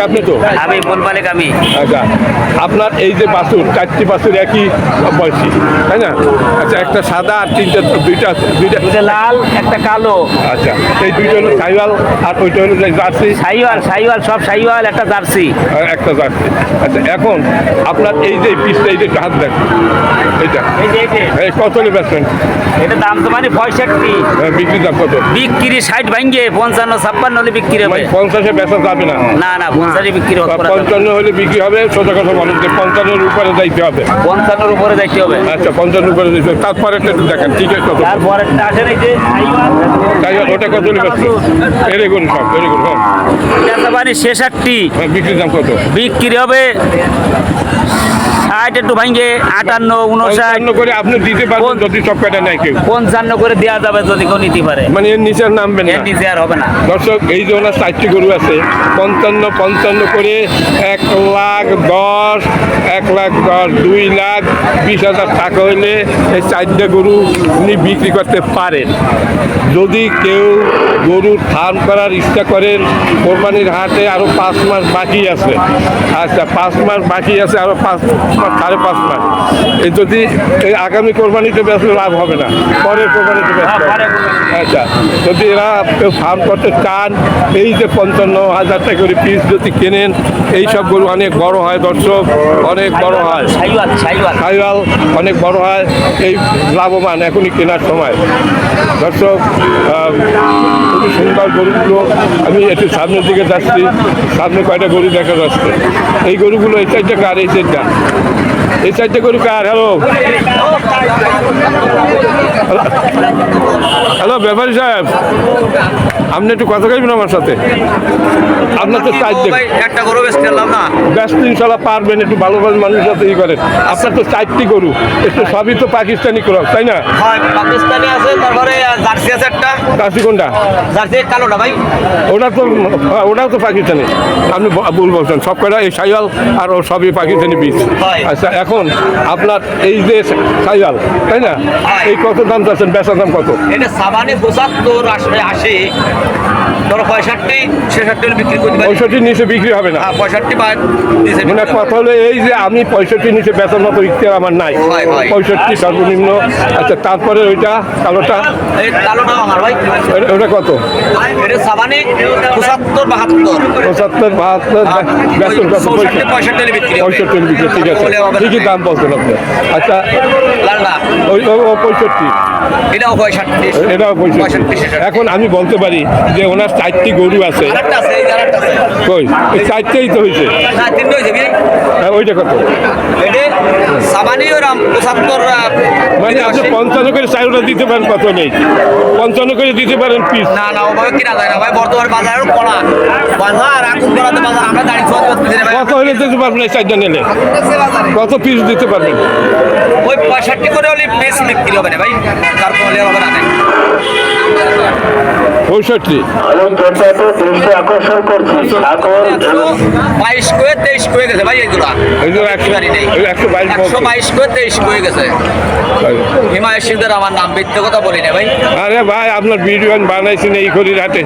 আপনি তো আমি কোন মালিক আমি আচ্ছা আপনার এই যে বাছুর চারটি বাছুর একই বয়সী তাই না আচ্ছা একটা সাদা আর তিনটা দুইটা দুটো লাল একটা কালো আচ্ছা এই দুইটা হলো সাইওয়াল আর ওইটা হলো যে জার্সি সাইওয়াল সব সাইওয়াল একটা জার্সি আর একটা জার্সি আচ্ছা এখন আপনার এই যে পিসটা এই যে হাত দেখ এইটা এই কত হলে বেচবেন এটা দাম তো মানে 65 বিক্রি দাম কত বিক্রি 60 ভাঙ্গে 55 হলে বিক্রি হবে 50-এ বেচা যাবে না না 50 বিক্রি হবে 55 হলে বিক্রি হবে সোজা কথা বলেন যে 55-এর উপরে যাইতে হবে 55 উপরে যাইতে হবে আচ্ছা 55 উপরে যাইতে হবে তারপরে একটু দেখেন ঠিক আছে কত তারপর একটা আসে এই যে সাইওয়াল ওটা কত হলে বেচবেন এরে গুণ সব এরে গুণ হ্যাঁ এটা মানে 66 বিক্রির দাম কত বিক্রি হবে 60 একটু ভাঙ্গে 58 59 করে আপনি দিতে পারবেন যদি সব কাটা নাই কেউ 55 করে দেওয়া যাবে যদি কেউ নিতে পারে মানে এর নিচে নামবেন এর না নিচে আর হবে না দর্শক এই যে ওনার 4টি গরু আছে 55 করে 1,10,000 1,10,000 2,20,000 টাকা হইলে এই 4টা গরু উনি বিক্রি করতে পারেন যদি কেউ গরুর ফার্ম করার ইচ্ছা করেন কোরবানির হাটে আরও 5 মাস বাকি আছে আচ্ছা 5 মাস বাকি আছে আরও 5 মাস 5.5 মাস এই যদি এই আগামী কোরবানিতে বেশি লাভ হবে না পরের কোরবানিতে ব্যস্ত আচ্ছা যদি এরা কেউ ফার্ম করতে চান এই যে 55,000 টাকা করে পিস যদি কেনেন এই সব গরু অনেক বড় হয় দর্শক অনেক বড় হয় সাইওয়াল অনেক বড় হয় এই লাভবান এখনই কেনার সময় দর্শক খুবই সুন্দর গরুগুলো আমি একটু সামনের দিকে যাচ্ছি সামনে কয়টা গরু দেখা যাচ্ছে এই গরুগুলো এই সাইডটা কার এই সাইডটা গরু কার হ্যালো ব্যাপারী সাহেব আপনি একটু কথা কইবেন আমার সাথে আপনার তো একটা গরু বেচতে পারলাম না ব্যস্ত ইনশাল্লাহ পারবেন একটু ভালো ভালো মানুষের সাথে ই করেন আপনার তো 4টি গরু একটু সবই তো পাকিস্তানি ক্রস তাই না হয় পাকিস্তানি আছে তারপরে জার্সি আছে একটা জার্সি কোনটা জার্সি কালোটা ভাই ওটাও তো পাকিস্তানি আপনি ভুল বলছেন সব কয়টা এই সাইওয়াল আর ও সবই পাকিস্তানি বীজ আচ্ছা এখন আপনার এই যে সাইওয়াল তাই না এই কত দাম চাচ্ছেন বেচার দাম কত এটা সাবানে 75 80 ধরো 65 66 বিক্রি করতে পারি 65 নিচে বিক্রি হবে না 65 বাদ মানে কথা হলো এই যে আমি 65 নিচে বেচার মতো ইচ্ছা আমার নাই 65 সর্বনিম্ন আচ্ছা তারপরে ওইটা কালোটা এই কালোটা আমার ভাই ওটা কত এটা সাবানে 75 72 বেতন কত 65 বিক্রি 65 বিক্রি ঠিক আছে ঠিকই দাম বলছেন আপনি আচ্ছা ওই 65 এটাও 65 এটাও 65 এখন আমি বলতে পারি যে ওনার 4টি গরু আছে কই এই 4টেই তো হয়েছে ওইটা কত সাবানি ওরম 75 মানে আপনি 55 করে চাইটা দিতে পারেন কত নেই 55 করে দিতে পারেন পিস না ওভাবে কিনা যায় না ভাই বর্তমান বাজার কড়া বাজার আগুন করাতে বাজার আমরা দাঁড়িয়ে কত হলে দিতে পারবেন এই 4টা নিলে কত পিস দিতে পারবেন ওই 65 করে হলে পিস বিক্রি হবে না ভাই তারপর হলে হবে না 65 আকর্ষণ করছি 22 করে 23 করে গেছে ভাই এইগুলা 122 করে 23 করে গেছে হিমায় সিংদের আমার নাম মিথ্যে কথা বলি না ভাই আরে ভাই আপনার ভিডিও বানাইছেন এই ঘড়ির হাটে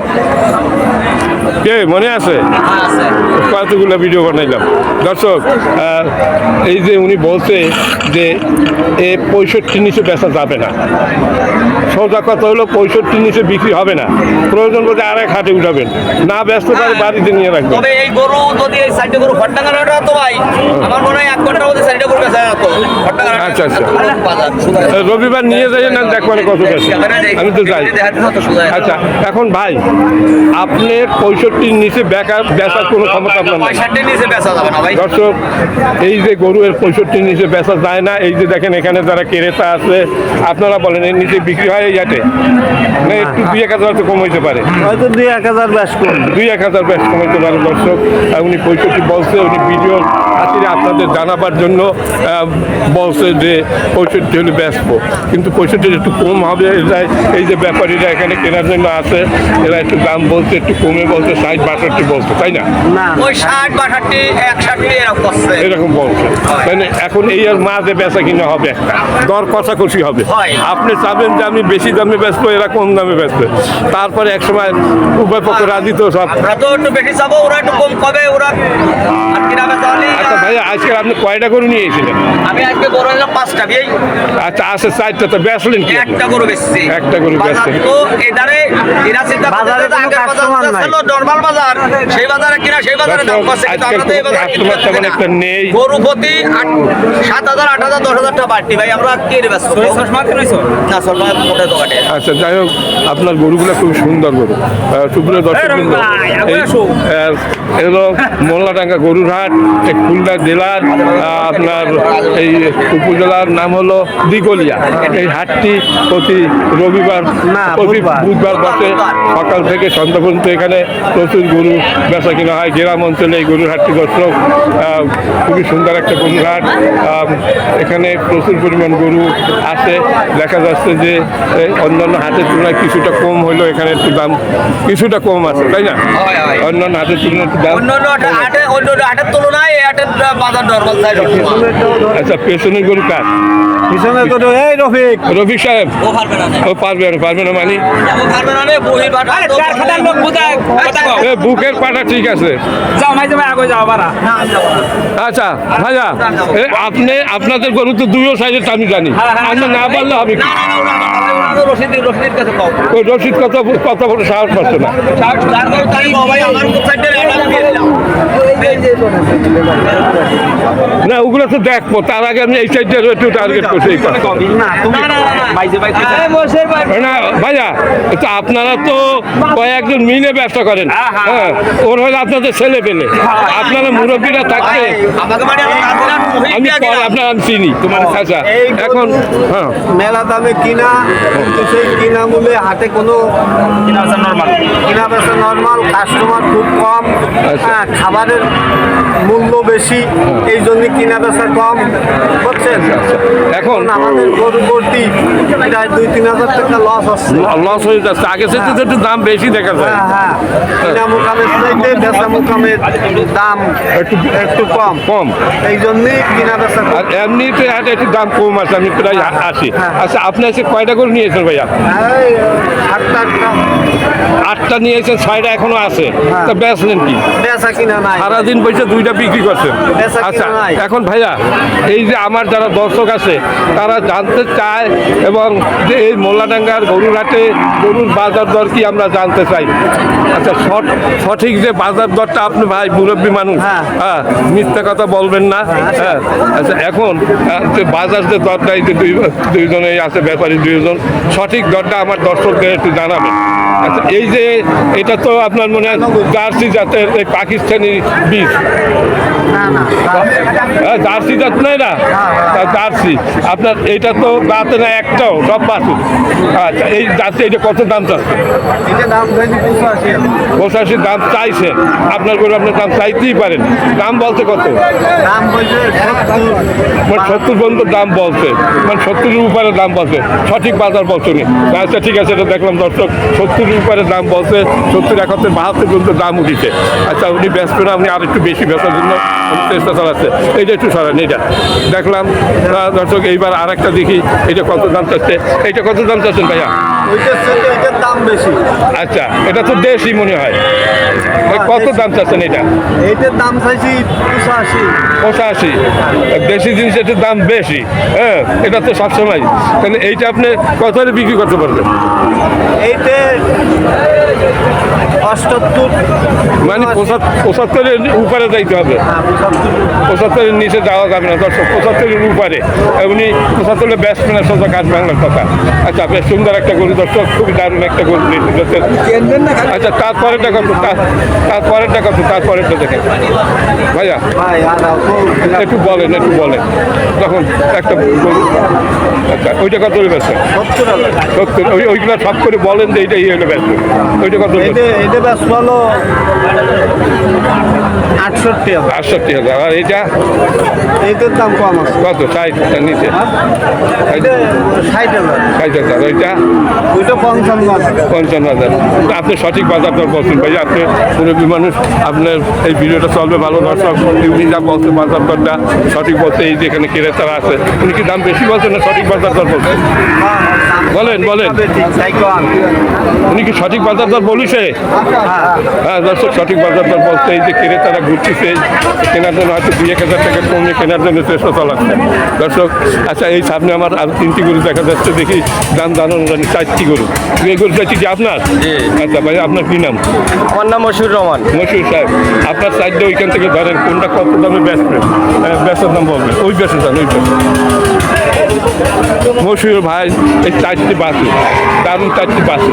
কে মনে আছে কতগুলো ভিডিও বানাইলাম দর্শক এই যে উনি বলছে যে এ 65 নিচে বেচা যাবে না সোজা কথা হলো 65 নিচে বিক্রি হবে না প্রয়োজন বলতে আর এক হাটে উঠাবেন না ব্যস্ত পারে বাড়িতে নিয়ে রাখবেন তবে এই গরু যদি এই সাইডে গরু ফট্টাঙ্গাটা তো ভাই আমার মনে হয় 1 ঘন্টার মধ্যে সাইডে গরু বেচা যেত ফট্টাঙ্গাটা আচ্ছা রবিবার নিয়ে যাই না দেখবেন কত বেশি আমি তো যাই আচ্ছা এখন ভাই আপনি 65 নিচে বেচার কোনো ক্ষমতা আপনার নাই 65 নিচে বেচা যাবে না ভাই দর্শক এই যে গরু এর 65 নিচে বেচা যায় না এই যে দেখেন এখানে যারা ক্রেতা আছে আপনারা বলেন এর নিচে বিক্রি হয় এই হাটে না একটু 2-1,000 তো কম হইতে পারে হয়তো 2-1,000 বেশ কম 2-1,000 বেশ কম হইতে পারে দর্শক উনি 65 বলছে উনি ভিডিও খাতিরে আপনাদের জানাবার জন্য বলছে যে 65 হলে বেচবো কিন্তু 65 একটু কম হবে এই যে ব্যাপারীরা এখানে কেনার জন্য আছে এরা একটু দাম বলছে একটু কমে বলছে 60-62 বলছে তাই না ওই 60 62 61 এরকম করছে এরকম বলছে তাহলে এখন এই আর মাঝে বেচা কিনা হবে একটা দর কষাকষি হবে হয়। আপনি চাবেন যে আমি বেশি দামে বেচবো এরা কম দামে বেচবে তারপরে এক সময় উভয় পক্ষ রাজি তো সব আমরা তো একটু বেশি যাবো ওরা একটু কম কবে ওরা আর কিনা বেচা হলে আচ্ছা ভাইয়া আজকে আপনি কয়টা গরু নিয়ে এসেছিলেন আমি আজকে গরু হলাম 5টা বিয়ে আচ্ছা আছে চারটা তো বেচলেন কি আপনি? একটা গরু বেচছি একটা গরু বাজার বেচছেন। তো এদারে এরা চিন্তা বাজারে করতেছে কোনো আগের customer বাজার নাই। ছিল নরমাল বাজার সেই বাজারে কিনা সেই বাজারে দাম করছে কিন্তু আজকাল আমরা তো এই বাজারে কিনতে কাস্টমার তেমন একটা নেই গরু প্রতি 7,000 8,000 10,000 টাকা বাড়তি ভাই আমরা কি রে বেচবো না সরমা মোটে দোকানে আচ্ছা যাই হোক আপনার গরুগুলো খুব সুন্দর গরু সুপ্রিয় দর্শক বৃন্দ, এগুলো মোল্লাডাঙ্গা গরুর হাট এই খুলনা জেলার আপনার এই উপজেলার নাম হলো দিগলিয়া এই হাটটি প্রতি রবিবার প্রতি বুধবার বসে সকাল থেকে সন্ধ্যা পর্যন্ত এখানে প্রচুর গরু বেচা কিনা হয় গ্রাম অঞ্চলে এই গরুর হাটটি দর্শক খুবই সুন্দর একটা গরুর হাট এখানে প্রচুর পরিমাণ গরু আছে দেখা যাচ্ছে যে অন্যান্য হাটের তুলনায় কিছুটা কম হলেও এখানে একটু দাম কিছুটা কম আছে তাই না হয়, হয়। অন্যান্য হাটের তুলনায় একটু দাম অন্য হাটের তুলনায় এই হাটের বাজার নরমাল সাইজ আচ্ছা পেছনের গরু কার পিছনে তো এই রফিক রফিক সাহেব ও পারবে না ও পারবে না মানে ও পারবে না রে বহির বাটা লোক বুঝায় এ বুকের পাটা ঠিক আছে যাও মাইজে ভাই আগে যাও বাড়া আচ্ছা ভাইয়া আপনাদের গরু তো দুইও সাইজের আমি জানি আপনি না পারলে হবে কি রশিদের কাছে কম ওই রসিদ কত বড় সাহস পাচ্ছে না না ওগুলো তো দেখবো তার আগে আমি এই সাইডে একটু টার্গেট করছি এই কথা। না তুমি মাইজে ভাই না ভাইয়া তো আপনারা তো কয়েকজন মিলে ব্যবসা করেন হ্যাঁ ওর হলে আপনাদের ছেলে পেলে আপনারা মুরব্বীরা থাকতে আমি আমি চিনি তোমার চাচা এখন হ্যাঁ মেলা দামে কিনা কিন্তু সেই কিনা মূল্যে হাটে কোনো কিনা বেচা নর্মাল কাস্টমার খুব কম আচ্ছা। খাবারের মূল্য বেশি এই জন্য কিনা বেচা কম বুঝছেন এখন আমাদের গরু ভর্তি প্রায় 2-3 হাজার টাকা লস হচ্ছে লস হয়ে যাচ্ছে আগে থেকে তো একটু দাম বেশি দেখা যায় হ্যাঁ কিনা মোকামের চাইতে বেচা মোকামের দাম একটু কম কম এই জন্যই কিনা বেচা আর এমনিতে হাটে একটু দাম কম আছে আমি প্রায় আসি আচ্ছা আপনি এসে কয়টা করে নিয়েছেন ভাইয়া এই 8টা 8টা নিয়েছেন 6টা এখনো আছে তা বেচলেন কি বেচা কিনা নাই সারাদিন বসে 2টা বিক্রি করছেন বেচা কিনা আচ্ছা নাই। এখন ভাইয়া এই যে আমার যারা দর্শক আছে তারা জানতে চায় এবং যে এই মোল্লাডাঙ্গার গরুর হাটে গরুর বাজার দর কি আমরা জানতে চাই আচ্ছা সঠিক যে বাজার দরটা আপনি ভাই মুরব্বী মানুষ হ্যাঁ। হ্যাঁ মিথ্যা কথা বলবেন না হ্যাঁ আচ্ছা এখন যে বাজার যে দরটা এই যে দুইজনেই আছে ব্যাপারী দুইজন সঠিক দরটা আমার দর্শকদের একটু জানাবেন আচ্ছা এই যে এটা তো আপনার মনে হয় জার্সি জাতের এই পাকিস্তানি বীজ না না হ্যাঁ, জার্সি জাত নয় না তা জার্সি আপনার এইটা তো দাঁতে না একটাও সব বাছুর আচ্ছা এই জার্সি এটা কত দাম চাচ্ছে এটা দাম হয়নি 85 85 দাম চাইছেন আপনার করে আপনার দাম চাইতেই পারেন দাম বলতে কত দাম বলছে 70 মানে 70 পর্যন্ত দাম বলছে মানে 70-এর উপরে দাম বলছে সঠিক বাজার বলছে উনি আচ্ছা ঠিক আছে এটা দেখলাম দর্শক 70-এর উপরে দাম বলছে 70 71 72 পর্যন্ত দাম উঠিছে আচ্ছা উনি ব্যস্ত না আপনি আর একটু বেশি বেচার জন্য উনি চেষ্টা চালাচ্ছে এইটা একটু সরান এইটা দেখলাম দর্শক এইবার আর একটা দেখি এটা কত দাম চাচ্ছে এইটা কত দাম চাচ্ছেন ভাইয়া ওইটার সাথে এটার দাম বেশি আচ্ছা এটা তো দেশি মনে হয় কত দাম চাচ্ছেন এটা এইটার দাম চাইছি 85 85 দেশি জিনিসের একটু দাম বেশি হ্যাঁ এটা তো সবসময় তাহলে এইটা আপনি কত হলে বিক্রি করতে পারবেন এইটা 78 মানে 75-এর উপরে যাইতে হবে 75-এর নিচে যাওয়া যাবে না দর্শক 75-এর উপরে উনি 75-এ ব্যস্ত না সোজা কাজ বাংলার কথা আচ্ছা বেশ সুন্দর একটা গরু দর্শক খুবই দারুণ একটা গরু নিয়েছে আচ্ছা তারপরেরটা কত তারপরেরটা কত তারপরেরটা দেখেন ভাইয়া ভাই আর একটু বলেন তখন একটা গরু আচ্ছা ওইটা কত হলে ব্যস্ত 70 ওইগুলো সব করে বলেন যে এইটাই হলে ব্যস্ত ওইটা কত এটা ব্যস্ত হলো 68 ৬৫,০০০। আর এটা এটার দাম কম আছে। কত? ৬০ নিচে, ৬০,০০০। ওইটা ওইটা 55,000। ৫৫,০০০। আপনি সঠিক বাজার দর বলছেন ভাই, আপনি মুরব্বী মানুষ, আপনার এই ভিডিওটা চলবে ভালো দর্শক। উনি যা বলছে বাজার দরটা সঠিক বলছে, এই যে এখানে ক্রেতারা আছে, উনি কি দাম বেশি বলছেন না সঠিক বাজার দর বলছেন? বলেন বলেন, উনি কি সঠিক বাজার দর বলিছে? হ্যাঁ দর্শক, সঠিক বাজার দর বলছে। এই যে ক্রেতারা ঘুরতেছে কেনার জন্য, হয়তো 2-1 হাজার টাকা কমে কেনার জন্য চেষ্টা চালাচ্ছে দর্শক। আচ্ছা, এই সামনে আমার আর 3টি গরু দেখা যাচ্ছে, দেখি দাম জানানো জানি। 4টি গরু, এই গরু চাইছি কি আপনার? আচ্ছা ভাই, আপনার কি নাম? আমার নাম মশিউর রহমান। মশিউর সাহেব, আপনার সাইডটা ওইখান থেকে ধরেন, কোনটা কত দামে বেচবেন, বেচার দাম বলবেন, ওই বেচে যান, ওই বেচে। মশিউর ভাই, এই 4টি বাসে, দারুণ 4টি বাসে।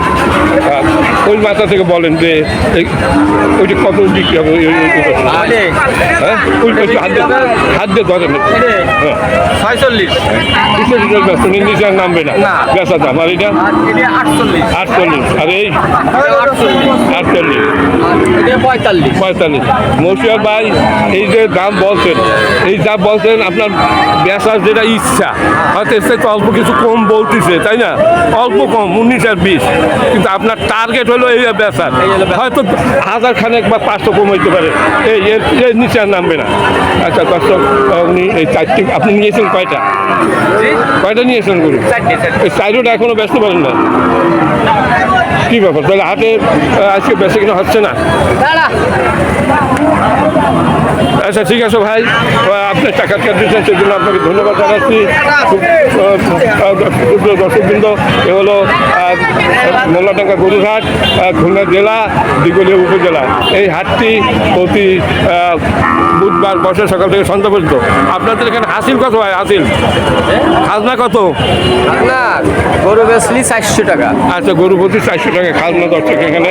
ওই মাথা থেকে বলেন যে ওইটা কত বিক্রি হবে? হ্যাঁ, ওই হাত দিয়ে ধরেন। হ্যাঁ, 46, নিচে আর নামবে না বেচা দাম। আর এটা 48, আর এই 48, 45। মশিউর ভাই, এই যে দাম বলছেন, এই যা বলছেন আপনার বেচার যেটা ইচ্ছা, হয়তো এর থেকে অল্প কিছু কম বলতেছে, তাই না? অল্প কম, 19 আর 20, কিন্তু আপনার টার্গেট হলো এই বেচার। হয়তো 1000 খানেক বা 500 কম হইতে পারে, এর নিচে আর নামবে না। আচ্ছা দর্শক, উনি এই 4টি আপনি নিয়েছেন কয়টা? কয়টা নিয়েছেন গরু? এই 4টা এখনো ব্যস্ত পারেন না? কি ব্যাপার, তাহলে হাটে আজকে বেশি কিনা হচ্ছে না? আচ্ছা ঠিক আছে ভাই, আপনার সাক্ষাৎকার দিচ্ছেন সেই জন্য আপনাকে ধন্যবাদ জানাচ্ছি। দর্শকবৃন্দ, এ হলো মোল্লাডাঙ্গা গরুর হাট, খুলনা জেলা, দিঘলিয়া উপজেলা। এই হাটটি প্রতি বুধবার বসে সকাল থেকে সন্ধ্যা পর্যন্ত। আপনাদের এখানে হাসিল কত হয়? হাসিল খাজনা কত? গরু বেচলি 400 টাকা। আচ্ছা, গরু প্রতি 400 টাকা খাজনা দর্শক। এখানে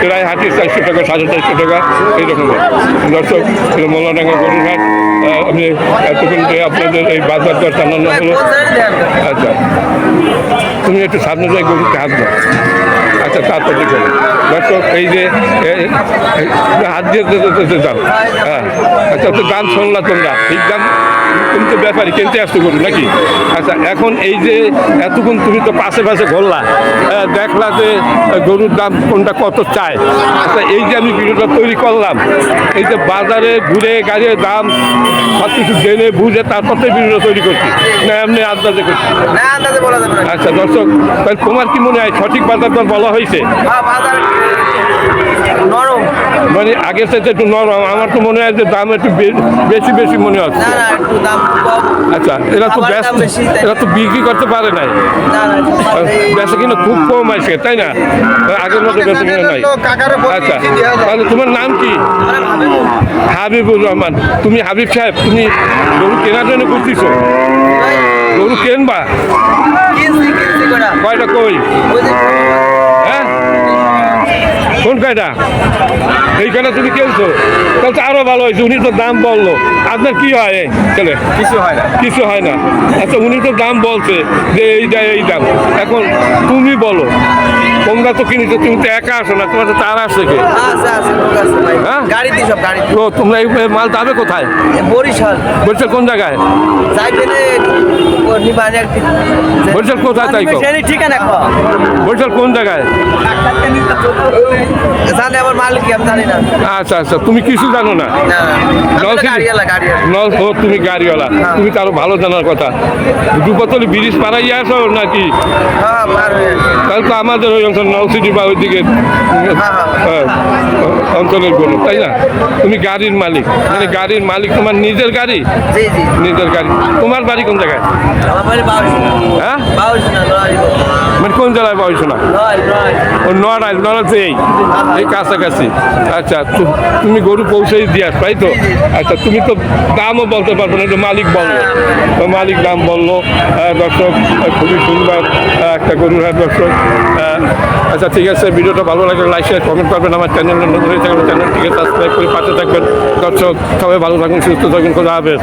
প্রায় হাটে 400 টাকা, 450 টাকা এইরকম দর্শক। মোল্লাডাঙ্গা গরুর হাট। আমি এতক্ষণ আপনাদের এই বাজার দর জানানো হলো। আচ্ছা, তুমি একটু সামনে যাই, গরুকে হাত দাও। আচ্ছা, তারপর দেখুন দর্শক, এই যে হাত দিয়ে দাম। হ্যাঁ, আচ্ছা, তো দাম শুনলা তোমরা, ঠিক দাম। তুমি তো ব্যাপারী, কিনতে আসতে গরু নাকি? আচ্ছা, এখন এই যে এতক্ষণ তুমি তো পাশে পাশে ঘুরলা, দেখলা যে গরুর দাম কোনটা কত চায়। আচ্ছা, এই যে আমি ভিডিওটা তৈরি করলাম, এই যে বাজারে ঘুরে গাড়ির দাম সব কিছু জেনে বুঝে তারপর তো ভিডিওটা তৈরি করছি, না এমনি আন্দাজে করছি? আচ্ছা দর্শক, তাহলে তোমার কি মনে হয় সঠিক বাজার দর বলা হয়েছে? নরম, মানে আগের সাথে একটু নরম। আমার তো মনে হয় যে দাম একটু বেশি বেশি মনে হচ্ছে। একটু দাম কম। আচ্ছা, এরা তো ব্যস্ত, এরা তো বিক্রি করতে পারে নাই, বেচা কিনা খুব কম আছে, তাই না? আগের মতো বেচা কিনা নাই। আচ্ছা, তাহলে তোমার নাম কি? হাবিবুর রহমান। তুমি হাবিব সাহেব, তুমি গরু কেনার জন্য করতেছো? গরু কেনবা? কয়টা কই? হ্যাঁ, কোন কয়টা? এইখানে তুমি কেনছো? তাহলে তো আরো ভালো হয়েছে। উনি তো দাম বললো। আপনার কি হয়? চলে কিছু হয় না। কিছু হয় না। আচ্ছা, উনি তো দাম বলছে যে এইটা এই দাম। এখন তুমি বলো, তোমরা তো কিনেছো, তুমি তো একা আসো না, তোমার তো তার আসছে কে? হ্যাঁ, গাড়িতে সব গাড়ি। তো তোমরা এই মাল যাবে কোথায়? বরিশাল। বলছে কোন জায়গায়? বরিশাল কোথায় তাই কো? ঠিকানা বরিশাল কোন জায়গায়? জানে আমার মালিক কি, আমি জানি না। আচ্ছা আচ্ছা, তুমি কিছু জানো না? ও, তুমি গাড়িওয়ালা, তুমি তো আরো ভালো জানার কথা। দুপাতলি ব্রিজ পাড়াইয়া আসো নাকি? তাহলে তো আমাদের ওই অঞ্চল নলসিটি বা ওইদিকে অঞ্চলের গরু, তাই না? তুমি গাড়ির মালিক, মানে গাড়ির মালিক তোমার নিজের গাড়ি? নিজের গাড়ি। তোমার বাড়ি কোন জায়গায়? হ্যাঁ, মানে কোন জেলায় বাউশোনা? ও নড়াইল, নড়াইতে এই কাছাকাছি। আচ্ছা, তুমি গরু পৌঁছে দিয়ে আস, তাই তো? আচ্ছা, তুমি তো দামও বলতে পারবো না, তো মালিক বললো, তো মালিক দাম বললো। দর্শক, খুবই সুন্দর একটা গরুর হাট দর্শক। আচ্ছা ঠিক আছে, ভিডিওটা ভালো লাগলে লাইক শেয়ার কমেন্ট করবেন। আমার চ্যানেল নতুন হয়ে থাকলে চ্যানেলটিকে সাবস্ক্রাইব করে পাশে থাকবেন। দর্শক সবাই ভালো থাকুন, সুস্থ থাকুন, খোদা হাফেজ।